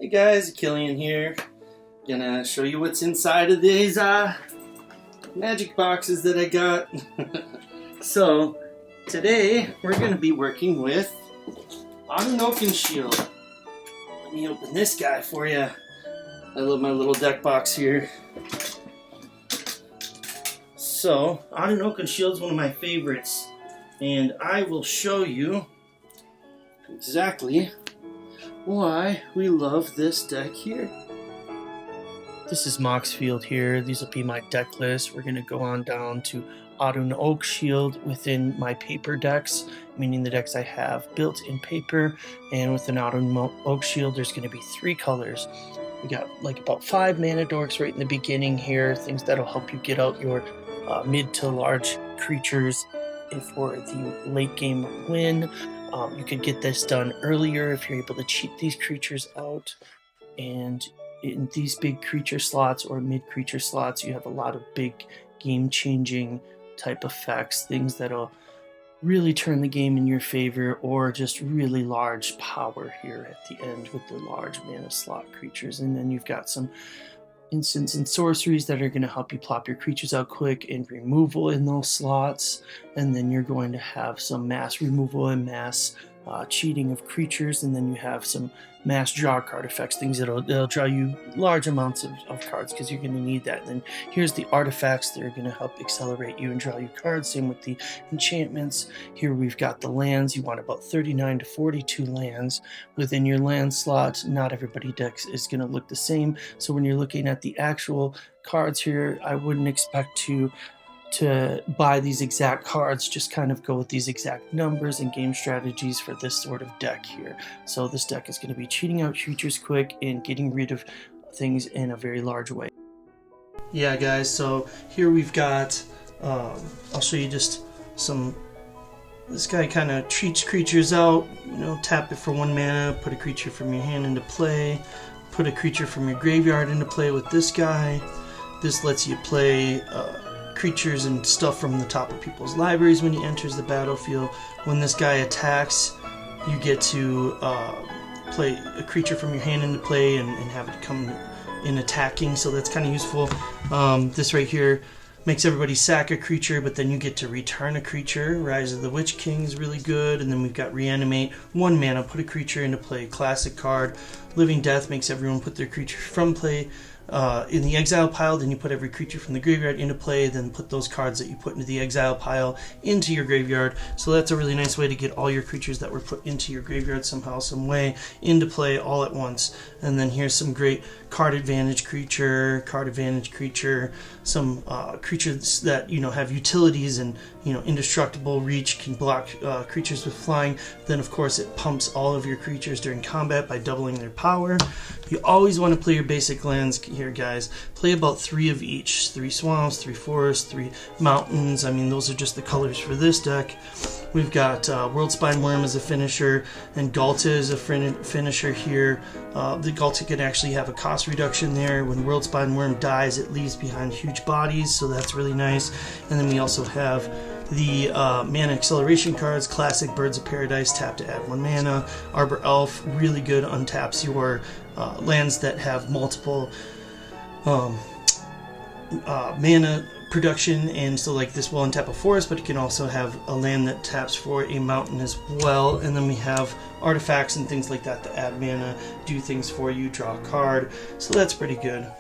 Hey guys, Killian here. Gonna show you what's inside of these magic boxes that I got. So today we're gonna be working with Adun Oakenshield. Let me open this guy for you. I love my little deck box here. So Adun Oakenshield is one of my favorites, and I will show you exactly why we love this deck here. This is Moxfield here. These will be my deck list. We're going to go on down to Adun Oakenshield within my paper decks, meaning the decks I have built in paper. And within Adun Oakenshield, there's going to be 3 colors. We got like about 5 mana dorks right in the beginning here, things that'll help you get out your mid to large creatures for the late game win. You could get this done earlier if you're able to cheat these creatures out. And in these big creature slots or mid creature slots, you have a lot of big game changing type effects, things that'll really turn the game in your favor, or just really large power here at the end with the large mana slot creatures. And then you've got some instants and sorceries that are going to help you plop your creatures out quick and removal in those slots. And then you're going to have some mass removal and mass cheating of creatures. And then you have some mass draw card effects, things that'll draw you large amounts of cards, because you're going to need that. And then here's the artifacts that are going to help accelerate you and draw you cards. Same with the enchantments. Here we've got the lands. You want about 39 to 42 lands within your land slot. Not everybody decks is going to look the same. So when you're looking at the actual cards here, I wouldn't expect to buy these exact cards, just kind of go with these exact numbers and game strategies for this sort of deck here. So this deck is going to be cheating out creatures quick and getting rid of things in a very large way. Yeah guys, so here we've got, I'll show you just some, this guy kind of treats creatures out, tap it for 1 mana, put a creature from your hand into play, put a creature from your graveyard into play with this guy. This lets you play creatures and stuff from the top of people's libraries when he enters the battlefield. When this guy attacks, you get to play a creature from your hand into play and have it come in attacking, so that's kind of useful. This right here makes everybody sack a creature, but then you get to return a creature. Rise of the Witch King is really good. And then we've got Reanimate, 1 mana, put a creature into play, classic card. Living Death makes everyone put their creature from play in the exile pile. Then you put every creature from the graveyard into play, then put those cards that you put into the exile pile into your graveyard. So that's a really nice way to get all your creatures that were put into your graveyard somehow, some way, into play all at once. And then here's some great card advantage creature, some creatures that have utilities and indestructible reach, can block creatures with flying. Then of course it pumps all of your creatures during combat by doubling their power. You always want to play your basic lands here, guys. Play about 3 of each. 3 swamps, 3 forests, 3 mountains. I mean, those are just the colors for this deck. We've got Worldspine Worm as a finisher, and Galta as a finisher here. The Galta can actually have a cost reduction there. When Worldspine Worm dies, it leaves behind huge bodies, so that's really nice. And then we also have the mana acceleration cards. Classic Birds of Paradise, tap to add 1 mana. Arbor Elf, really good, untaps your lands that have multiple mana production, and so like this will untap a forest, but it can also have a land that taps for a mountain as well. And then we have artifacts and things like that add mana, do things for you, draw a card, so that's pretty good.